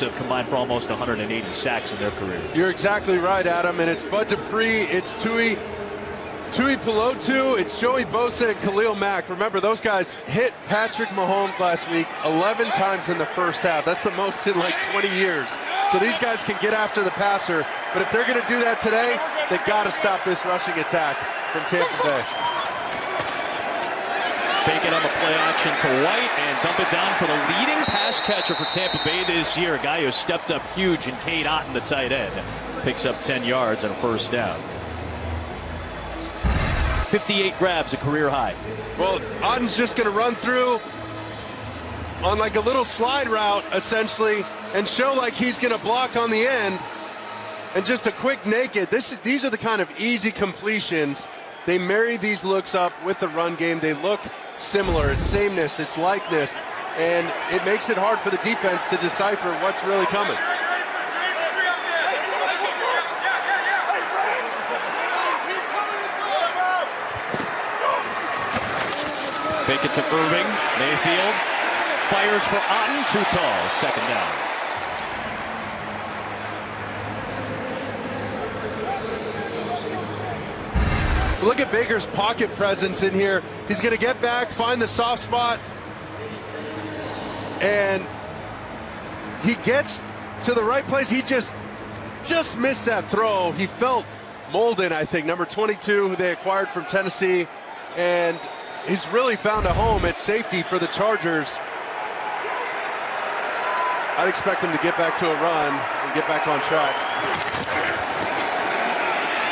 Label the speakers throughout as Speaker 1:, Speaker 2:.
Speaker 1: have combined for almost 180 sacks in their career.
Speaker 2: You're exactly right, Adam. And it's Bud Dupree, it's Tui Pelotu, it's Joey Bosa and Khalil Mack. Remember, those guys hit Patrick Mahomes last week 11 times in the first half. That's the most in like 20 years. So these guys can get after the passer. But if they're going to do that today, they got to stop this rushing attack from Tampa Bay.
Speaker 1: Fake it on the play action to White and dump it down for the leading pass catcher for Tampa Bay this year. A guy who stepped up huge, and Cade Otton, the tight end, picks up 10 yards and a first down. 58 grabs, a career high.
Speaker 2: Well, Otton's just going to run through on like a little slide route, essentially, and show like he's going to block on the end. And just a quick naked. These are the kind of easy completions. They marry these looks up with the run game. They look similar. It's sameness, it's likeness, and it makes it hard for the defense to decipher what's really coming.
Speaker 1: Fake it to Irving. Mayfield fires for Otton. Too tall. Second down.
Speaker 2: Look at Baker's pocket presence in here. He's going to get back, find the soft spot, and he gets to the right place. He just missed that throw. He felt Molden, I think, number 22, who they acquired from Tennessee, and he's really found a home at safety for the Chargers. I'd expect him to get back to a run and get back on track.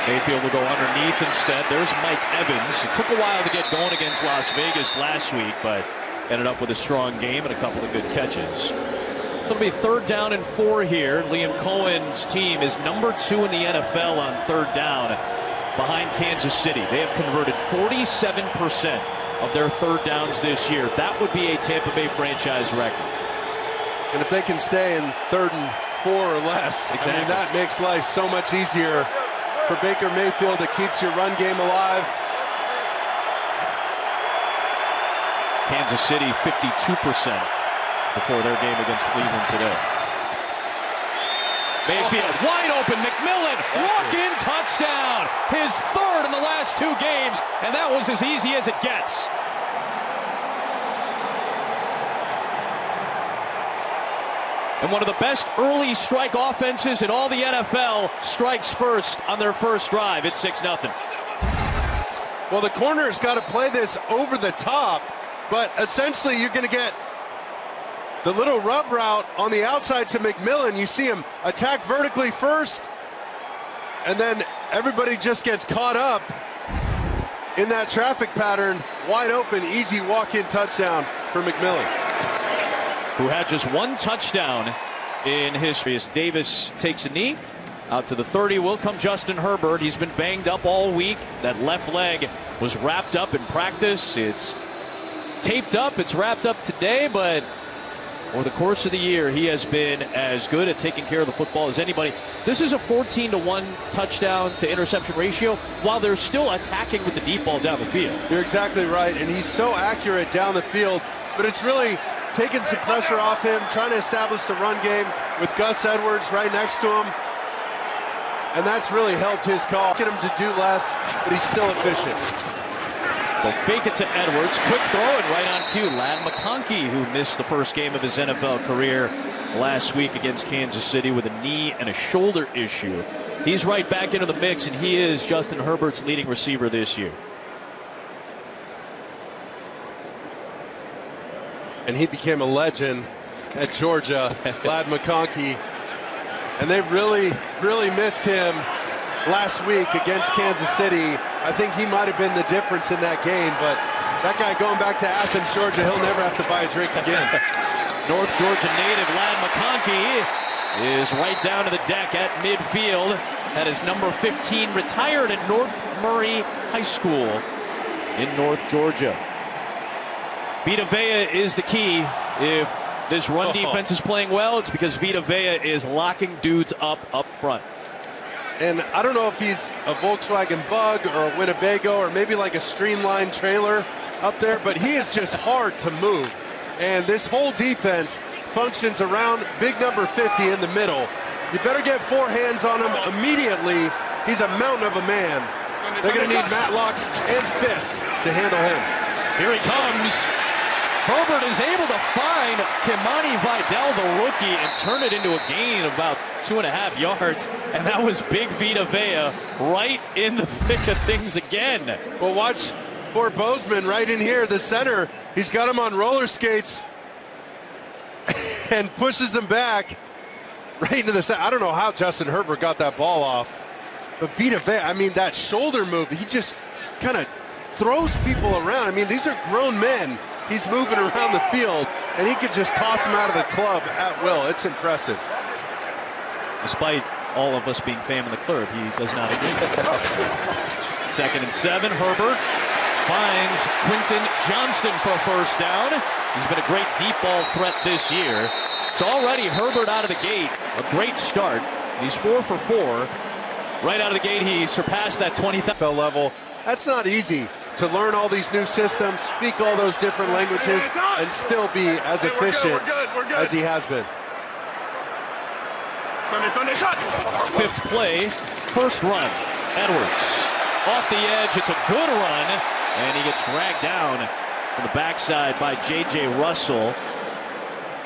Speaker 1: Mayfield will go underneath instead. There's Mike Evans. It took a while to get going against Las Vegas last week, but ended up with a strong game and a couple of good catches. So it'll be 3rd down and 4 here. Liam Cohen's team is number 2 in the NFL on 3rd down behind Kansas City. They have converted 47% of their 3rd downs this year. That would be a Tampa Bay franchise record.
Speaker 2: And if they can stay in 3rd and 4 or less, exactly. I mean, that makes life so much easier for Baker Mayfield. That keeps your run game alive.
Speaker 1: Kansas City 52% before their game against Cleveland today. Mayfield wide open. McMillan walk-in touchdown. His 3rd in the last 2 games, and that was as easy as it gets. And one of the best early strike offenses in all the NFL strikes first on their first drive. It's 6-0.
Speaker 2: Well, the corner's got to play this over the top, but essentially you're going to get the little rub route on the outside to McMillan. You see him attack vertically first, and then everybody just gets caught up in that traffic pattern. Wide open, easy walk-in touchdown for McMillan,
Speaker 1: who had just 1 touchdown in history. As Davis takes a knee, out to the 30 will come Justin Herbert. He's been banged up all week. That left leg was wrapped up in practice. It's taped up, it's wrapped up today, but over the course of the year, he has been as good at taking care of the football as anybody. This is a 14-to-1 touchdown to interception ratio while they're still attacking with the deep ball down the field.
Speaker 2: You're exactly right, and he's so accurate down the field, but it's really taking some pressure off him, trying to establish the run game with Gus Edwards right next to him. And that's really helped his call. Get him to do less, but he's still efficient.
Speaker 1: They'll fake it to Edwards. Quick throw and right on cue. Ladd McConkey, who missed the first game of his NFL career last week against Kansas City with a knee and a shoulder issue. He's right back into the mix, and he is Justin Herbert's leading receiver this year.
Speaker 2: And he became a legend at Georgia, Ladd McConkey. And they really missed him last week against Kansas City. I think he might have been the difference in that game, but that guy going back to Athens, Georgia, he'll never have to buy a drink again.
Speaker 1: North Georgia native Ladd McConkey is right down to the deck at midfield. That is number 15, retired at North Murray High School in North Georgia. Vita Vea is the key. If this run defense is playing well, it's because Vita Vea is locking dudes up front.
Speaker 2: And I don't know if he's a Volkswagen Bug or a Winnebago or maybe like a streamlined trailer up there, but he is just hard to move. And this whole defense functions around big number 50 in the middle. You better get 4 hands on him immediately. He's a mountain of a man. They're going to need Matlock and Fisk to handle him.
Speaker 1: Here he comes. Herbert is able to find Kimani Vidal, the rookie, and turn it into a gain of about 2.5 yards. And that was Big Vita Vea right in the thick of things again.
Speaker 2: Well, watch poor Bozeman right in here, the center. He's got him on roller skates and pushes him back right into the center. I don't know how Justin Herbert got that ball off. But Vita Vea, I mean, that shoulder move, he just kind of throws people around. I mean, these are grown men. He's moving around the field, and he could just toss them out of the club at will. It's impressive.
Speaker 1: Despite all of us being Fam in the club, he does not agree. 2nd and 7. Herbert finds Quinton Johnston for a first down. He's been a great deep ball threat this year. So already Herbert out of the gate, a great start. He's 4 for 4. Right out of the gate, he surpassed that 20,000
Speaker 2: level. That's not easy to learn all these new systems, speak all those different languages, and still be as efficient as he has been.
Speaker 1: Fifth play, first run. Edwards off the edge. It's a good run, and he gets dragged down on the backside by J.J. Russell.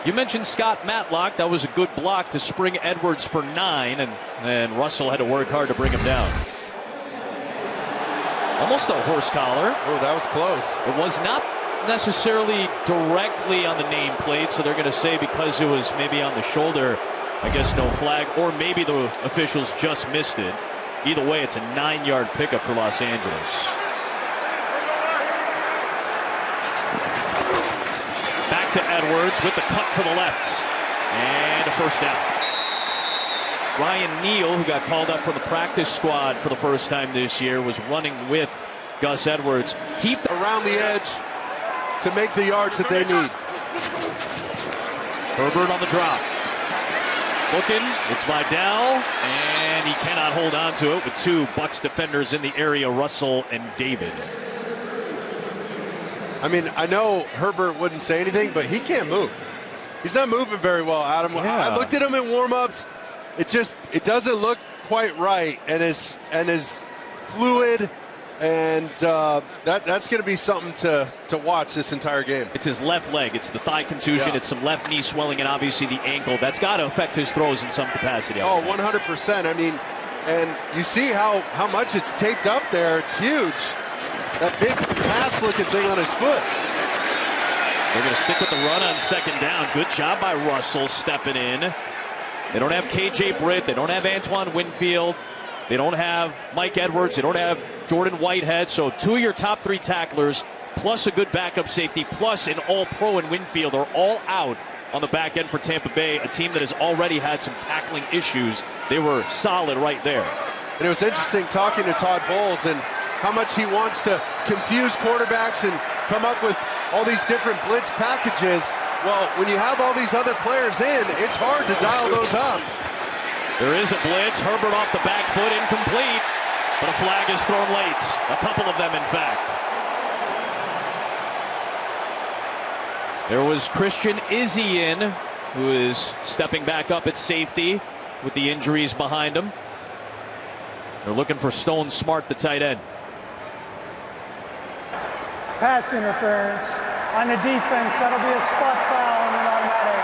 Speaker 1: You mentioned Scott Matlock. That was a good block to spring Edwards for 9, and Russell had to work hard to bring him down. Almost a horse collar.
Speaker 2: Oh, that was close.
Speaker 1: It was not necessarily directly on the nameplate, so they're going to say because it was maybe on the shoulder, I guess no flag, or maybe the officials just missed it. Either way, it's a 9-yard pickup for Los Angeles. Back to Edwards with the cut to the left. And a first down. Ryan Neal, who got called up from the practice squad for the first time this year, was running with Gus Edwards. Keep
Speaker 2: around the edge to make the yards that they need.
Speaker 1: Herbert on the drop. Looking, it's Vidal, and he cannot hold on to it with 2 Bucs defenders in the area, Russell and David.
Speaker 2: I mean, I know Herbert wouldn't say anything, but he can't move. He's not moving very well, Adam.
Speaker 1: Yeah.
Speaker 2: I looked at him in warm-ups. It doesn't look quite right, and is fluid, and that's going to be something to watch this entire game.
Speaker 1: It's his left leg. It's the thigh contusion. Yeah. It's some left knee swelling, and obviously the ankle. That's got to affect his throws in some capacity.
Speaker 2: Oh, 100%. I mean, and you see how much it's taped up there. It's huge. That big pass-looking thing on his foot.
Speaker 1: They're going to stick with the run on 2nd down. Good job by Russell stepping in. They don't have KJ Britt. They don't have Antoine Winfield. They don't have Mike Edwards. They don't have Jordan Whitehead. So 2 of your top 3 tacklers, plus a good backup safety, plus an all-pro in Winfield are all out on the back end for Tampa Bay, a team that has already had some tackling issues. They were solid right there.
Speaker 2: And it was interesting talking to Todd Bowles and how much he wants to confuse quarterbacks and come up with all these different blitz packages. Well, when you have all these other players in, it's hard to dial those up.
Speaker 1: There is a blitz. Herbert off the back foot, incomplete. But a flag is thrown late. A couple of them, in fact. There was Christian Izzy in, who is stepping back up at safety with the injuries behind him. They're looking for Stone Smart, the tight end.
Speaker 3: Pass interference. On the defense, that'll be a spot foul and an automatic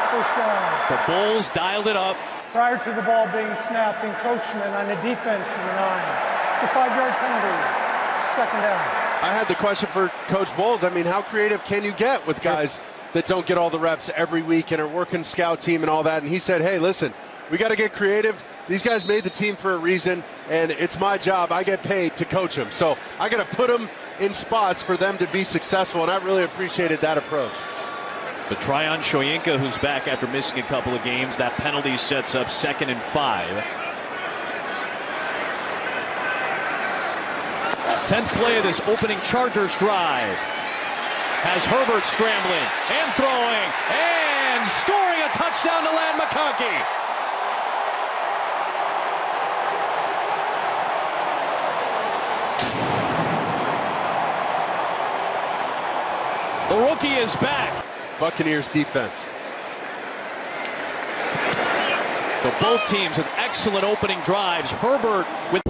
Speaker 3: first down.
Speaker 1: So Bowles dialed it up.
Speaker 3: Prior to the ball being snapped, encroachment on the defense in the 9. It's a 5-yard penalty. 2nd down.
Speaker 2: I had the question for Coach Bowles. I mean, how creative can you get with guys that don't get all the reps every week and are working scout team and all that? And he said, hey, listen, we got to get creative. These guys made the team for a reason, and it's my job. I get paid to coach them. So I got to put them in spots for them to be successful, and I really appreciated that approach.
Speaker 1: But Tryon Shoyinka, who's back after missing a couple of games, that penalty sets up 2nd and 5. 10th play of this opening Chargers drive. Has Herbert scrambling and throwing and scoring a touchdown to Ladd McConkey. The rookie is back.
Speaker 2: Buccaneers defense.
Speaker 1: So both teams with excellent opening drives. Herbert with